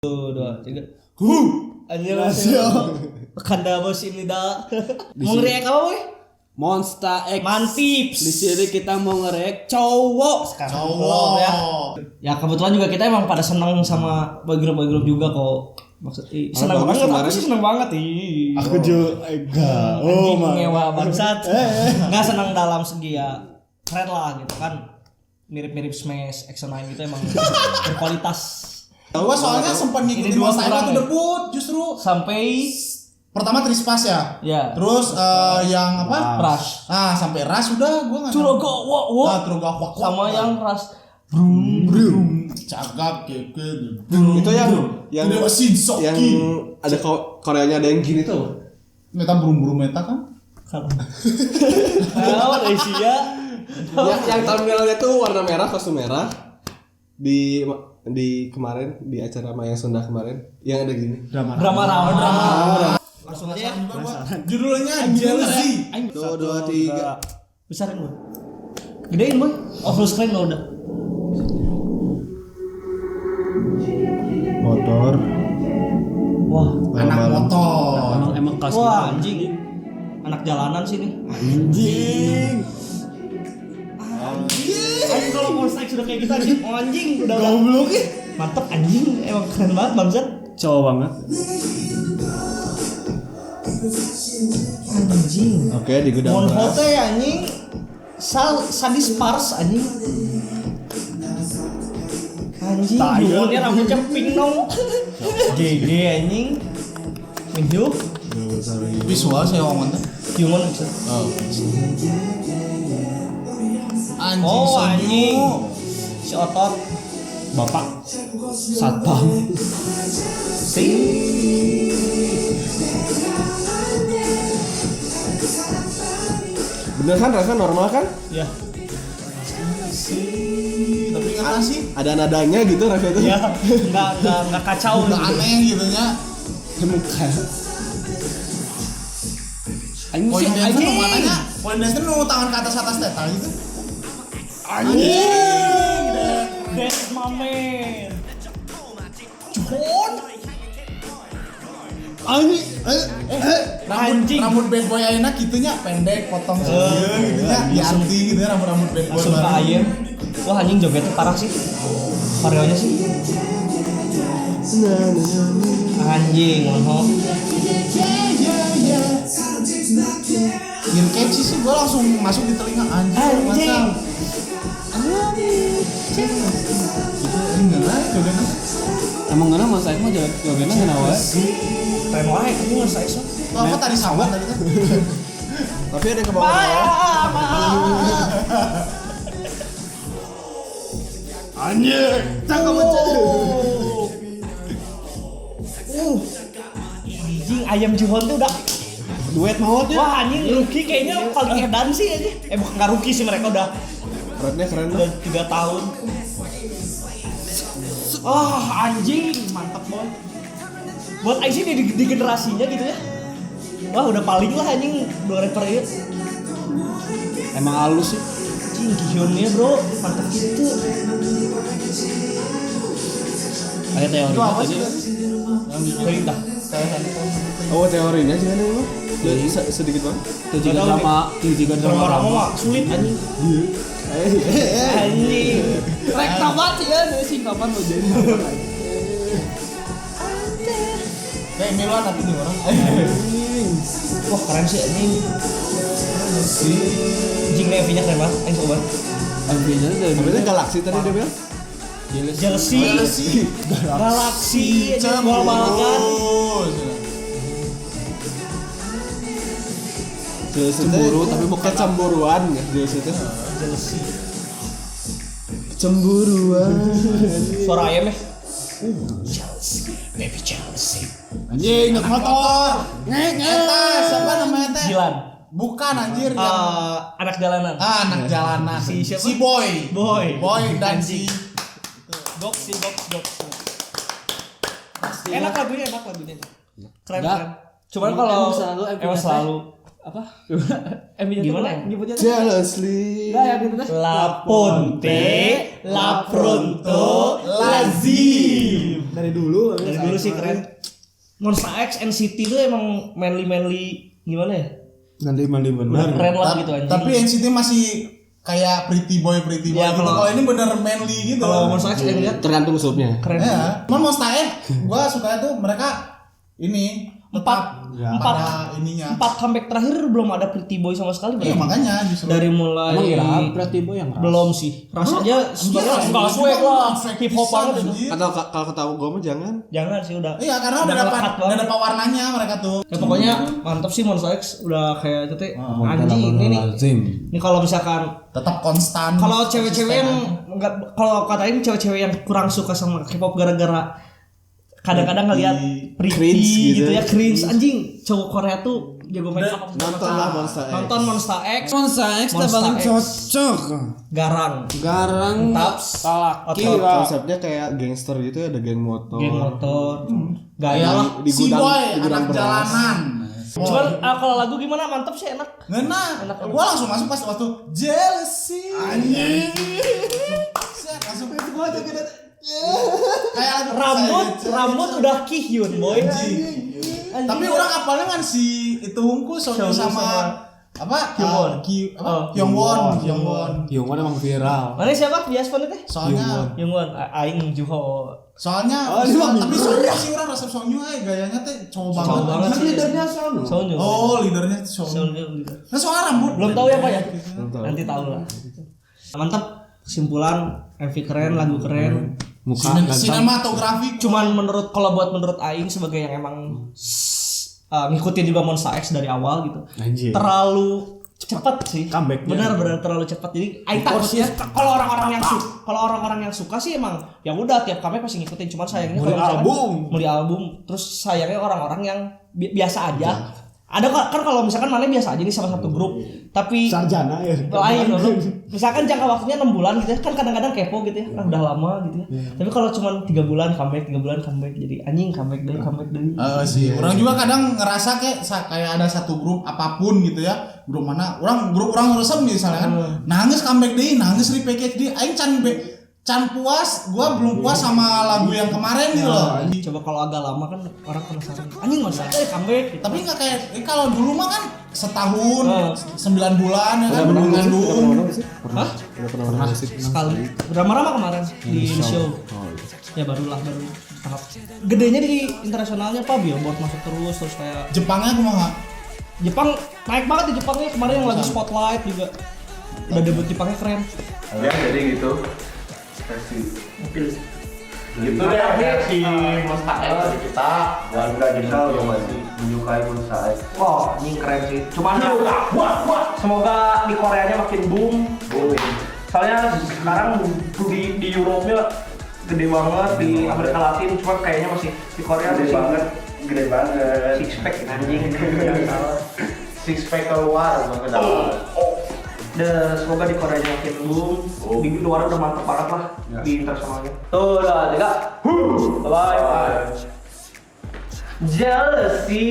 1, 2, 3. 안녕하세요. Kanda musim nida. Mau nge-react apa, boy? Monster X. Mantips. Di sini kita mau nge-react cowok. Cowok ya. Ya kebetulan juga kita emang pada seneng sama boy group juga kok. Maksudnya seneng banget, aku sih seneng banget. Aku juga enggak. Anjing ngewa bangsat. Enggak seneng dalam segi ya keren lah gitu kan. Mirip-mirip Smash, X9 gitu emang berkualitas. Gua soalnya sempat ngikutin Monster X itu debut justru sampai pertama Trispas ya. Ya. Terus yang apa? Rush. Ah, sampai Rush udah gua enggak. Turoga wo. Turoga wak. Sama yang Rush. Brum. Cagap keke. Itu yang yang ada Koreanya ada yang gini tuh. Meta brum meta kan? Kalau Asia yang thumbnailnya tuh warna merah, kostum merah. Di kemarin di acara Mayang Sunda kemarin yang ada gini. drama. Langsung aja ya. Judulnya Jealousy. 1, 2, 3. Besarin boy. Gedein boy. Full screen lo udah. Motor. Wah. Anak motor. Emang khas. Wah anjing. Anak jalanan sih nih. Anjing. Anjing kalau Monster X sudah kayak gitu anjing. Oh, anjing udah goblok ya. Mantep anjing. Emang keren banget bangsat. Cowok banget. Anjing. Oke, di gudang Mon beras. foto ya anjing. Sadis pars anjing. Anjing. Dulunya rambutnya pink dong. GG anjing. Minju. Visual sih ngomongnya. Human bisa. Anjing Oh anjing. Sonyu. Si otot. Bapak satpam. Bener kan rasanya normal kan? Ya. Tapi enggak sih. Ada nadanya gitu rasanya tuh. Ya. Enggak kacau. Enggak aneh gitu nya. Emang kayak Point dance nu mananya? Point dance nu tangan ke atas teta gitu. Anjing. That's my man. Cuhon. Rambut bad boy ayeuna kitunya pendek, potong segeu gitu nya. Dianti gitu ya rambut bad boy. Langsung ke ayam. Wah anjing jogetnya parah sih. Koreonya sih. Anjing, mohon. Yang catchy sih gua langsung masuk di telinga anjing. Anjing. emang ngana masa itu mah jogetnya ngana wae. Keren wae ini Monster X. Apa tadi sama tadi kan? Tapi ada yang ke bawah. Anjir, cakep banget. Anjing ayam Juhon tuh udah Duet mautnya. wah anjing Lucky kayaknya paling edan sih aja. Bukan nggak Lucky sih mereka udah Rapnya keren udah lah. 3 tahun. Wah anjing mantap boy. Buat Aing sih di generasinya gitu ya. Wah udah paling lah anjing 2 rapper ya. Emang halus sih. Anjing Gihyunnya bro mantap gitu. Ada teori. Itu apa sih? Perintah. Oh teorinya sih kan lu? Sedikit banget. Itu juga drama mah sulit anjing. Anjing. Rek tamat ya, sih kapan lo jadi. Kayak Milan tapi di orang. Wah keren sih anjing. Anjing Nevi-nya keren banget. Aing coba. Ambilnya dari namanya galaksi tadi dia bilang. Jealousy. Galaksi. Gol balakan. Cemburu tapi bukan cemburuan ya jelas itu. Jealousy. Cemburuan. Suara ayam ya. Jealousy. Baby jealousy. Anjing naik motor. Eta siapa namanya teh? Jilan. Bukan anjir yang Anak jalanan. anak jalanan. Si siapa? Si Boy. Boy Dan si Gox. Enak lagunya. Keren. Cuman kalau emang selalu apa? Gimana? Nyebutnya Jealously. Enggak ya gitu La Ponte, La Pronto, Lazim. Dari dulu sih keren. Monster X NCT itu emang manly gimana ya? Nanti mandi benar. Keren lah gitu anjing. Tapi NCT masih kayak pretty boy gitu. Kalau ini bener manly gitu. Kalau Monster X lihat Tergantung subnya. keren. Ya, cuman Monster X gua suka itu mereka ini Empat ininya. comeback terakhir belum ada pretty boy sama sekali. Iya makanya justru Dari mulai Pretty Boy yang belum sih. Ras aja sebenarnya enggak swag lah. Hip hop banget itu. kalau ketahu gue mah jangan. Jangan sih udah. Iya karena udah dapat warnanya mereka tuh. Ya pokoknya mantap sih Monster X udah kayak gitu anjing ini nih. Ini kalau misalkan Tetap konstan. kalau cewek-cewek yang enggak kalau katain cewek-cewek yang kurang suka sama K-pop gara-gara kadang-kadang ngeliat pretty Cringe gitu gitu ya cringe anjing cowok Korea tuh jago make up Nontonlah Monster X. nonton Monster X Monster X paling cocok. garang Taps. laki Konsepnya kayak gangster gitu ya, ada geng motor. gaya lah Di si gudang- boy di gudang anak beras. jalanan. cuman kalau lagu gimana mantep sih enak Enak. Gua langsung masuk pas waktu jealousy. Anjing. Langsung gua aja gitu. Kayak rambut udah Kihyun boy Tapi orang apalnya kan si itu ungu Sonyu sama apa? Hyungwon. Hyungwon emang viral. mana siapa biasa teh Soalnya Hyungwon Aing Juho tapi Sonyu sih orang resep Sonyu gayanya teh cowok banget. sih Leadernya Sonu. Sonyu Oh, leadernya Sonyu. Nah, soal rambut. belum tahu ya pak ya tahu. nanti tahu lah mantap kesimpulan MV keren lagu keren Muka Sinematografi cuman menurut Aing sebagai yang emang ngikutin juga Monster X dari awal gitu Anjir. terlalu cepat sih Comeback-nya. benar terlalu cepat jadi Aing takutnya kalau orang-orang yang suka sih emang ya udah tiap comeback pasti ngikutin cuman sayangnya kalau beli album terus sayangnya orang-orang yang biasa aja ada kan kalau misalkan mana biasa aja nih sama satu grup tapi sarjana ya. lain loh misalkan jangka waktunya 6 bulan gitu ya kan kadang-kadang kepo gitu ya kan udah lama gitu ya tapi kalau cuma 3 bulan comeback jadi anjing comeback deh sih orang juga kadang ngerasa kayak ada satu grup apapun gitu ya grup orang resep misalnya kan nangis comeback deh nangis repackage deh aing can puas gua belum puas sama lagu yang kemarin gitu loh. Coba kalau agak lama kan orang penasaran anjing masa comeback gitu. Tapi nggak kayak kalau dulu mah kan setahun 9 bulan ya kan mengandung. Hah? Pernah Sekali Rama-Rama kemarin di show ya baru tahap gedenya di internasionalnya Pak Billboard masuk terus kayak Jepangnya kumaha? Jepang naik banget di Jepangnya kemarin yang lagu Spotlight juga udah debut Jepangnya keren Ya jadi gitu versi gitu deh versi Monster X dari kita warga Jepang yang masih menyukai Monster X. wah ini keren sih cuman semoga di Koreanya makin boom soalnya sekarang di Eropa gede banget di Amerika Latin cuma kayaknya masih di Korea gede banget six pack anjing six pack keluar bukan ke dalam. Semoga di Korea makin boom. Di luar udah mantep banget lah di internasionalnya. Tuh udah, bye bye. Jealousy.